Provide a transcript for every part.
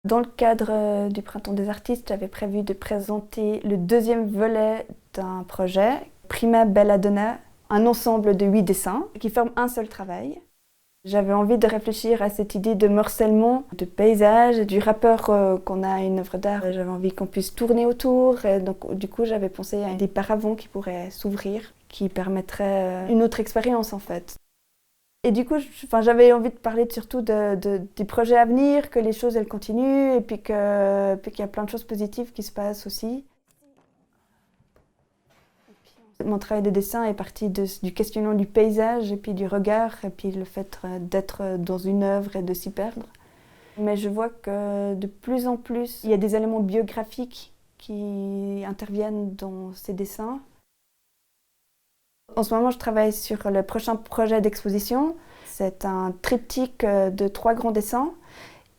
Dans le cadre du Printemps des artistes, j'avais prévu de présenter le deuxième volet d'un projet, Prima Belladonna, un ensemble de 8 dessins qui forment un seul travail. J'avais envie de réfléchir à cette idée de morcellement, de paysage, du rapport qu'on a à une œuvre d'art. J'avais envie qu'on puisse tourner autour, et donc du coup j'avais pensé à des paravents qui pourraient s'ouvrir, qui permettraient une autre expérience en fait. Et du coup, j'avais envie de parler surtout des projets à venir, que les choses elles continuent et puis qu'il y a plein de choses positives qui se passent aussi. Mon travail de dessin est parti du questionnement du paysage et puis du regard et puis le fait d'être dans une œuvre et de s'y perdre. Mais je vois que de plus en plus, il y a des éléments biographiques qui interviennent dans ces dessins. En ce moment, je travaille sur le prochain projet d'exposition. C'est un triptyque de 3 grands dessins.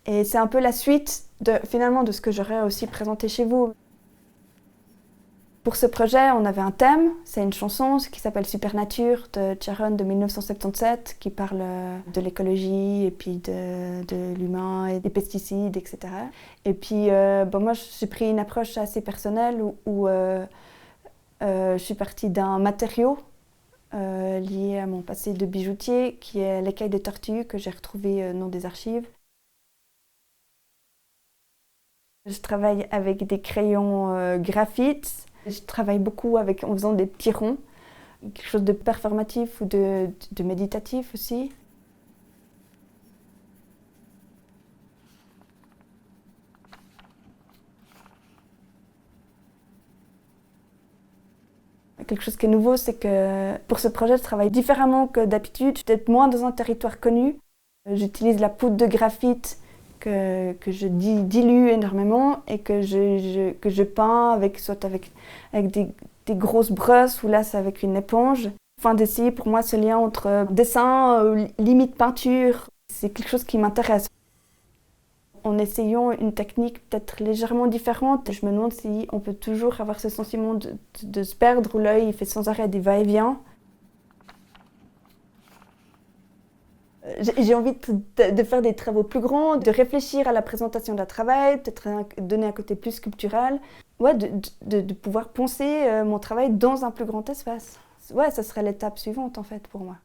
Et c'est un peu la suite finalement de ce que j'aurais aussi présenté chez vous. Pour ce projet, on avait un thème, c'est une chanson qui s'appelle Supernature de Sharon de 1977, qui parle de l'écologie et puis de l'humain et des pesticides, etc. Et puis moi, j'ai pris une approche assez personnelle où je suis partie d'un matériau lié à mon passé de bijoutier, qui est l'écaille de tortue que j'ai retrouvé dans des archives. Je travaille avec des crayons graphite. Je travaille beaucoup en faisant des petits ronds, quelque chose de performatif ou de méditatif aussi. Quelque chose qui est nouveau, c'est que pour ce projet, je travaille différemment que d'habitude. Je suis peut-être moins dans un territoire connu. J'utilise la poudre de graphite que je dilue énormément et que je peins soit avec des grosses brosses ou là c'est avec une éponge. Enfin, d'essayer pour moi ce lien entre dessin, limite peinture, c'est quelque chose qui m'intéresse. En essayant une technique peut-être légèrement différente, je me demande si on peut toujours avoir ce sentiment de se perdre où l'œil fait sans arrêt des va-et-vient. J'ai envie de faire des travaux plus grands, de réfléchir à la présentation d'un travail, peut-être donner un côté plus sculptural. Ouais, de pouvoir penser mon travail dans un plus grand espace. Ouais, ça serait l'étape suivante en fait pour moi.